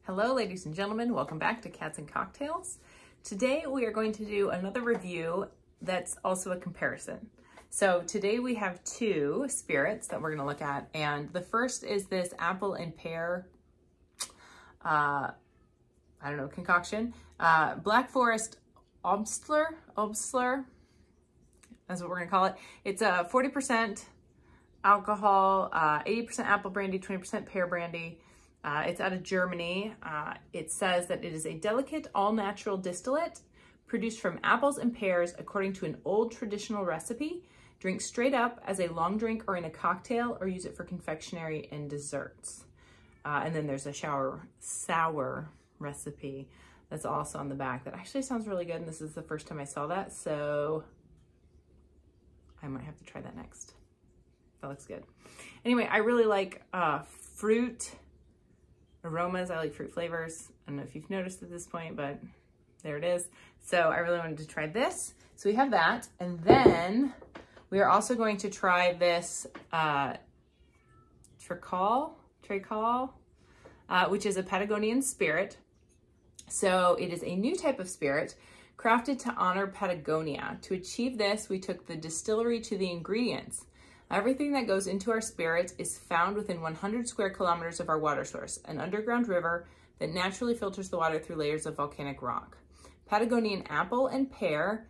Hello, ladies and gentlemen. Welcome back to Cats and Cocktails. Today we are going to do another review that's also a comparison. So today we have two spirits that we're going to look at, and the first is this apple and pear, concoction. Black Forest Obstler, that's what we're going to call it. It's a 40% alcohol, 80% apple brandy, 20% pear brandy. It's out of Germany. It says that it is a delicate, all-natural distillate produced from apples and pears according to an old traditional recipe. Drink straight up as a long drink or in a cocktail, or use it for confectionery and desserts. And then there's a sour recipe that's also on the back that actually sounds really good. And this is the first time I saw that, so I might have to try that next. That looks good. Anyway, I really like fruit aromas. I like fruit flavors. I don't know if you've noticed at this point, but there it is. So I really wanted to try this. So we have that. And then we are also going to try this Träkál, which is a Patagonian spirit. So it is a new type of spirit crafted to honor Patagonia. To achieve this, we took the distillery to the ingredients. Everything that goes into our spirits is found within 100 square kilometers of our water source, an underground river that naturally filters the water through layers of volcanic rock. Patagonian apple and pear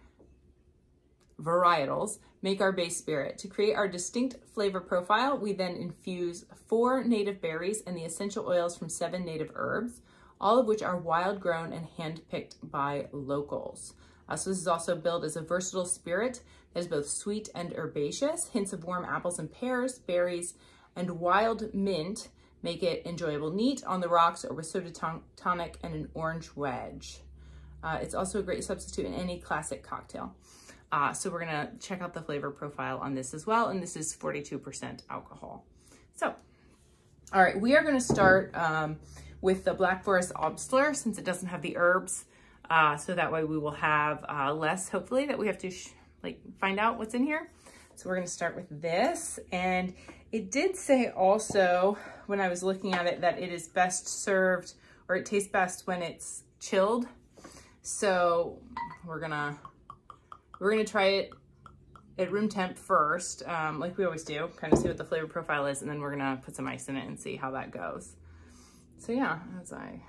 varietals make our base spirit. To create our distinct flavor profile, we then infuse 4 native berries and the essential oils from 7 native herbs, all of which are wild grown and hand-picked by locals. So this is also billed as a versatile spirit that is both sweet and herbaceous. Hints of warm apples and pears, berries, and wild mint make it enjoyable neat on the rocks or with soda tonic and an orange wedge. It's also a great substitute in any classic cocktail. So we're gonna check out the flavor profile on this as well, and this is 42% alcohol. So, all right, we are gonna start with the Black Forest Obstler, since it doesn't have the herbs. So that way we will have less, hopefully, that we have to find out what's in here. So we're gonna start with this. And it did say also, when I was looking at it, that it is best served, or it tastes best when it's chilled. So we're gonna try it at room temp first, like we always do, kind of see what the flavor profile is, and then we're gonna put some ice in it and see how that goes. So yeah, as I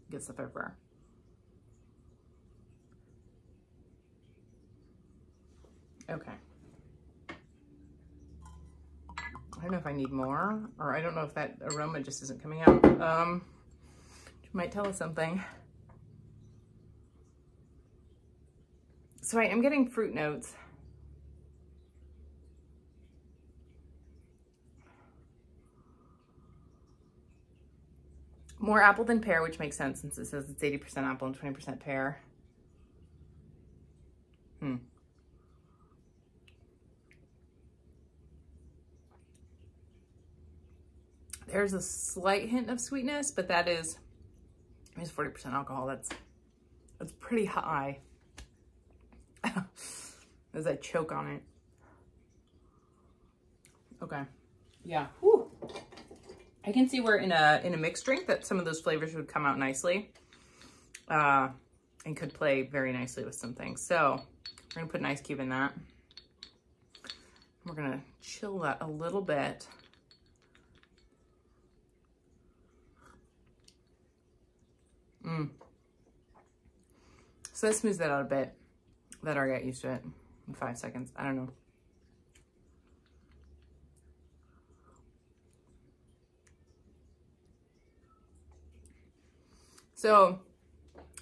get stuff everywhere. Okay. I don't know if I need more, or I don't know if that aroma just isn't coming out. Which might tell us something. So I am getting fruit notes. More apple than pear, which makes sense since it says it's 80% apple and 20% pear. There's a slight hint of sweetness, but that is, it's 40% alcohol. That's pretty high. As I choke on it. Okay. Yeah. Whew. I can see where in a mixed drink that some of those flavors would come out nicely, and could play very nicely with some things. So we're gonna put an ice cube in that. We're gonna chill that a little bit. So that smooths that out a bit. Let her get used to it in 5 seconds. I don't know. So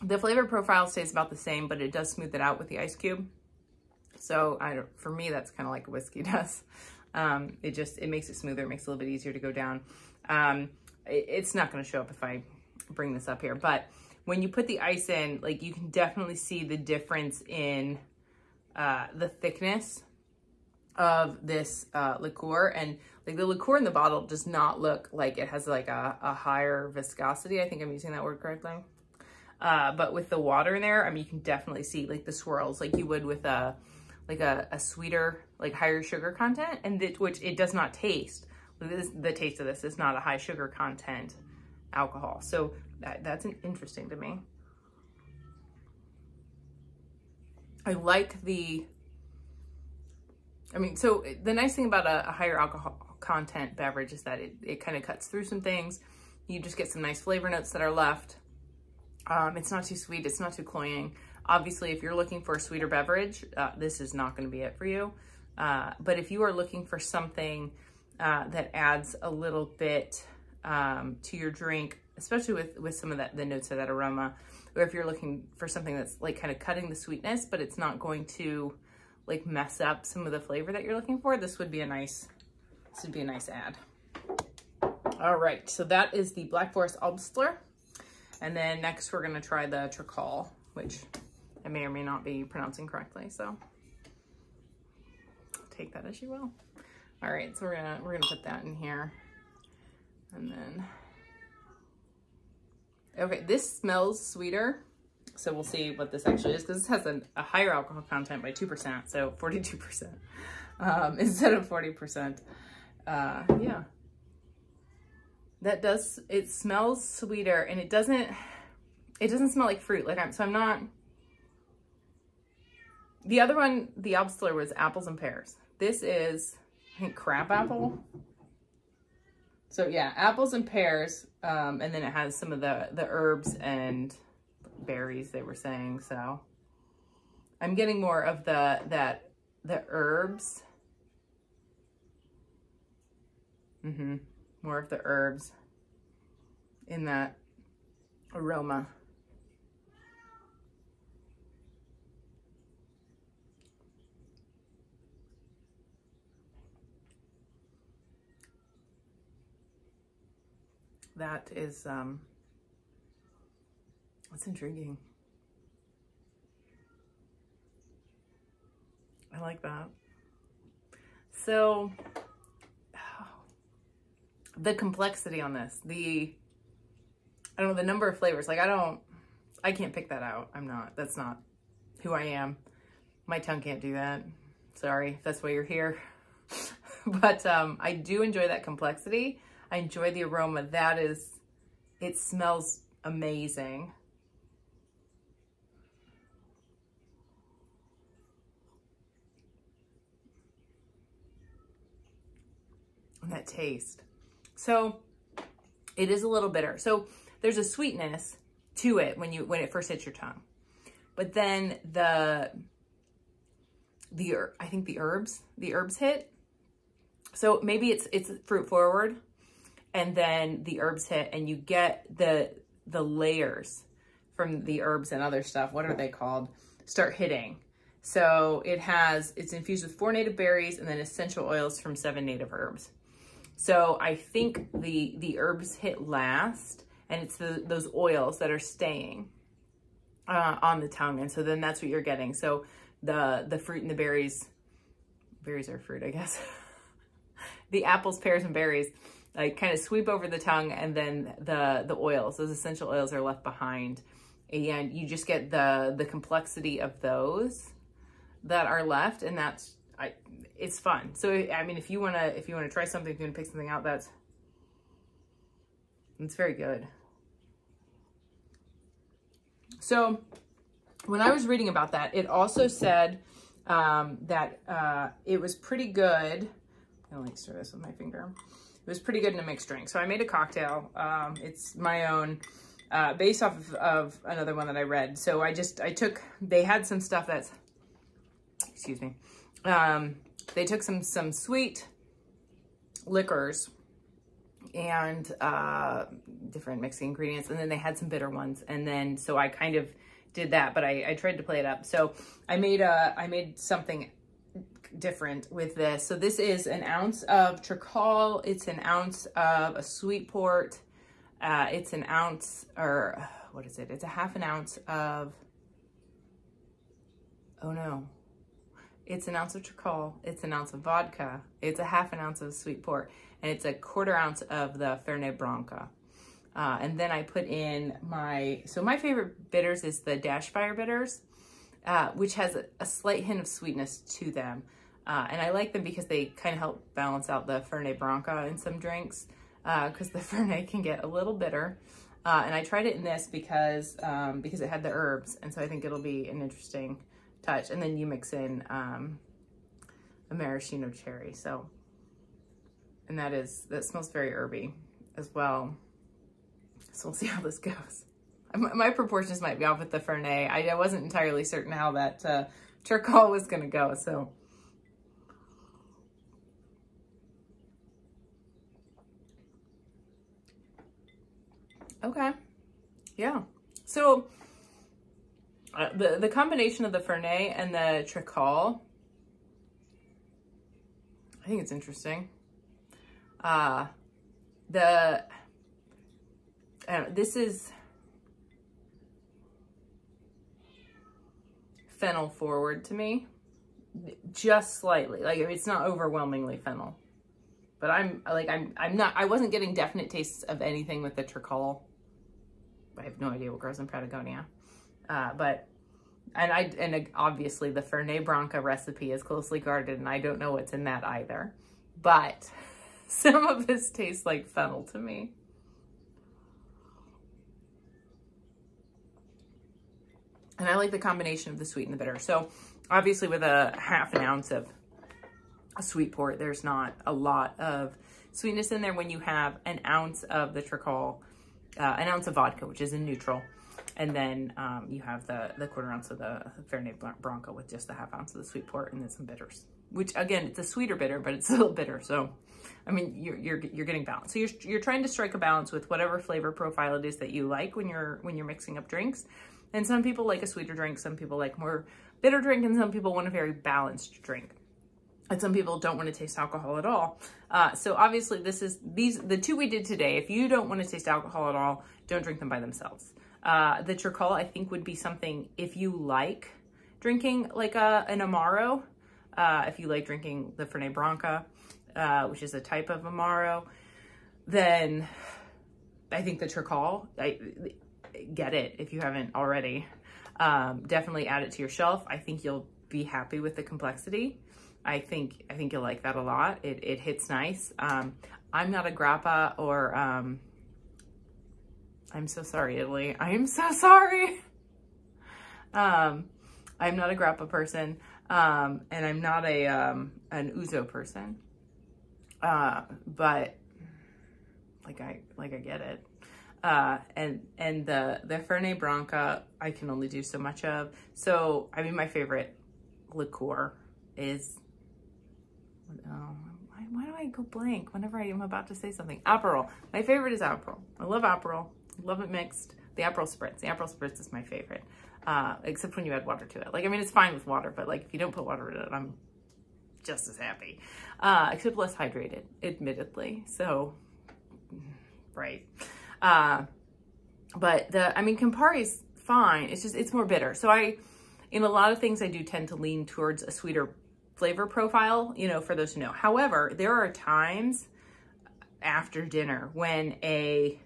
the flavor profile stays about the same, but it does smooth it out with the ice cube. So for me, that's kind of like whiskey does. It makes it smoother. It makes it a little bit easier to go down. It's not going to show up if I bring this up here, but when you put the ice in, you can definitely see the difference in the thickness of this liqueur, and the liqueur in the bottle does not look like it has a higher viscosity. I think I'm using that word correctly. But with the water in there, I mean, you can definitely see the swirls like you would with a sweeter, higher sugar content, and which it does not taste. The taste of this is not a high sugar content alcohol. So that's interesting to me. I like so the nice thing about a higher alcohol content beverage is that it kind of cuts through some things. You just get some nice flavor notes that are left. It's not too sweet, it's not too cloying. Obviously, if you're looking for a sweeter beverage, this is not going to be it for you. But if you are looking for something that adds a little bit to your drink, especially with some of the notes of that aroma, or if you're looking for something that's like kind of cutting the sweetness, but it's not going to like mess up some of the flavor that you're looking for, this would be a nice add. All right, so that is the Black Forest Obstler. And then next we're gonna try the Träkál, which I may or may not be pronouncing correctly, so take that as you will. All right, so we're gonna put that in here. And then, okay, this smells sweeter. So we'll see what this actually is, because this has a higher alcohol content by 2%, so 42% instead of 40%. Yeah. It smells sweeter, and it doesn't smell like fruit. I'm not, the other one, the Obstler, was apples and pears. This is, I think, crab apple. So yeah, apples and pears, and then it has some of the herbs and berries they were saying. So I'm getting more of the herbs. More of the herbs in that aroma. That is, that's intriguing. I like that. So, the complexity on this, I don't know, the number of flavors, I can't pick that out. That's not who I am. My tongue can't do that. Sorry if that's why you're here. But I do enjoy that complexity. I enjoy the aroma. It smells amazing. And that taste. So it is a little bitter. So there's a sweetness to it when it first hits your tongue. But then I think the herbs hit. So maybe it's fruit forward, and then the herbs hit, and you get the layers from the herbs and other stuff, what are they called, start hitting. So it's infused with 4 native berries and then essential oils from 7 native herbs. So I think the herbs hit last, and it's those oils that are staying on the tongue. And so then that's what you're getting. So the fruit and the berries are fruit, I guess. The apples, pears, and berries like kind of sweep over the tongue, and then the oils, those essential oils, are left behind. And you just get the complexity of those that are left, and it's fun. So I mean, if you wanna try something, if you wanna pick something out, it's very good. So when I was reading about that, it also said that it was pretty good. I like stir this with my finger. It was pretty good in a mixed drink. So I made a cocktail. It's my own, based off of another one that I read. So they had some stuff that's, excuse me. They took some sweet liquors and different mixing ingredients, and then they had some bitter ones. And then, so I kind of did that, but I tried to play it up. So I made something different with this. So this is an ounce of Träkál. It's an ounce of a sweet port. It's an ounce, or what is it? It's a half an ounce of, oh no. It's an ounce of Träkál. It's an ounce of vodka. It's a half an ounce of sweet port. And it's a 1/4 ounce of the Fernet Branca. And then I put in my favorite bitters is the Dashfire Bitters, which has a slight hint of sweetness to them. And I like them because they kind of help balance out the Fernet Branca in some drinks. because the Fernet can get a little bitter. And I tried it in this because it had the herbs, and so I think it'll be an interesting touch. And then you mix in a maraschino cherry, so, and that smells very herby as well. So we'll see how this goes. My proportions might be off with the Fernet. I wasn't entirely certain how that Träkál was gonna go, so. Okay, yeah. So the combination of the Fernet and the Träkál, I think it's interesting. This is fennel forward to me, just slightly. Like, it's not overwhelmingly fennel, but I wasn't getting definite tastes of anything with the Träkál. I have no idea what grows in Patagonia, and obviously the Fernet Branca recipe is closely guarded, and I don't know what's in that either. But some of this tastes like fennel to me. And I like the combination of the sweet and the bitter. So obviously with a half an ounce of a sweet port, there's not a lot of sweetness in there. When you have an ounce of the Träkál, an ounce of vodka, which is a neutral, and then you have the quarter ounce of the Fernet Branca with just the half ounce of the sweet port, and then some bitters, which again, it's a sweeter bitter, but it's a little bitter. So, I mean, you're getting balance. So you're trying to strike a balance with whatever flavor profile it is that you like when you're mixing up drinks. And some people like a sweeter drink, some people like more bitter drink, and some people want a very balanced drink. And some people don't want to taste alcohol at all. So obviously the two we did today, if you don't want to taste alcohol at all, don't drink them by themselves. The Träkál, I think, would be something if you like drinking like an Amaro, if you like drinking the Fernet Branca, which is a type of Amaro, then I think the Träkál, get it if you haven't already. Definitely add it to your shelf. I think you'll be happy with the complexity. I think you'll like that a lot. It hits nice. I'm not a grappa or I'm so sorry, Italy. I am so sorry. I'm not a grappa person, and I'm not an ouzo person. But like I get it. And the Fernet Branca, I can only do so much of. So, I mean, my favorite liqueur is, why do I go blank whenever I am about to say something? Aperol. My favorite is Aperol. I love Aperol. Love it mixed. The Aperol Spritz. The Aperol Spritz is my favorite. Except when you add water to it. Like, I mean, it's fine with water, but like if you don't put water in it, I'm just as happy. Except less hydrated, admittedly. So, right. But I mean, Campari's fine. It's just, it's more bitter. So in a lot of things, I do tend to lean towards a sweeter flavor profile, you know, for those who know. However, there are times after dinner when a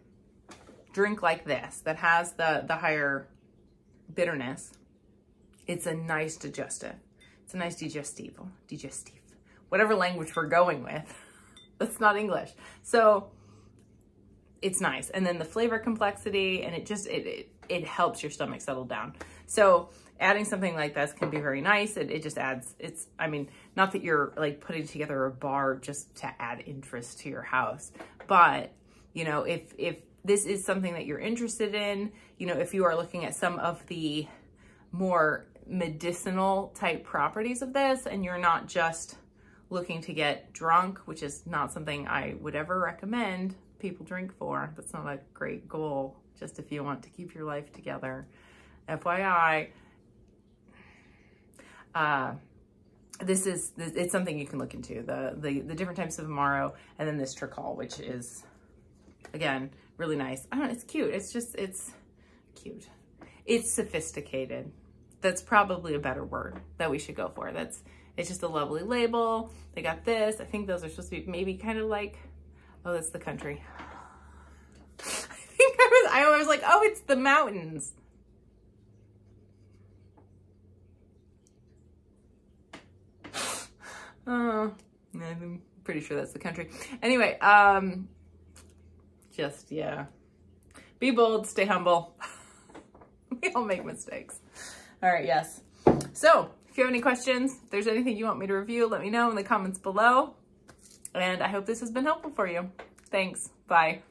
drink like this that has the higher bitterness, it's a nice digestive. It's a nice digestive, whatever language we're going with. That's not English. So it's nice. And then the flavor complexity, and it helps your stomach settle down. So adding something like this can be very nice. It just adds, I mean, not that you're like putting together a bar just to add interest to your house, but you know, if this is something that you're interested in, you know, if you are looking at some of the more medicinal type properties of this, and you're not just looking to get drunk, which is not something I would ever recommend people drink for. That's not a great goal, just if you want to keep your life together. FYI, it's something you can look into, the different types of Amaro, and then this Träkál, which is, again, really nice. I don't know, it's cute. It's cute. It's sophisticated. That's probably a better word that we should go for. It's just a lovely label. They got this. I think those are supposed to be maybe kind of like, oh, that's the country. I was like, oh, it's the mountains. Oh, I'm pretty sure that's the country. Anyway, just, yeah. Be bold, stay humble. We all make mistakes. All right, yes. So if you have any questions, if there's anything you want me to review, let me know in the comments below. And I hope this has been helpful for you. Thanks. Bye.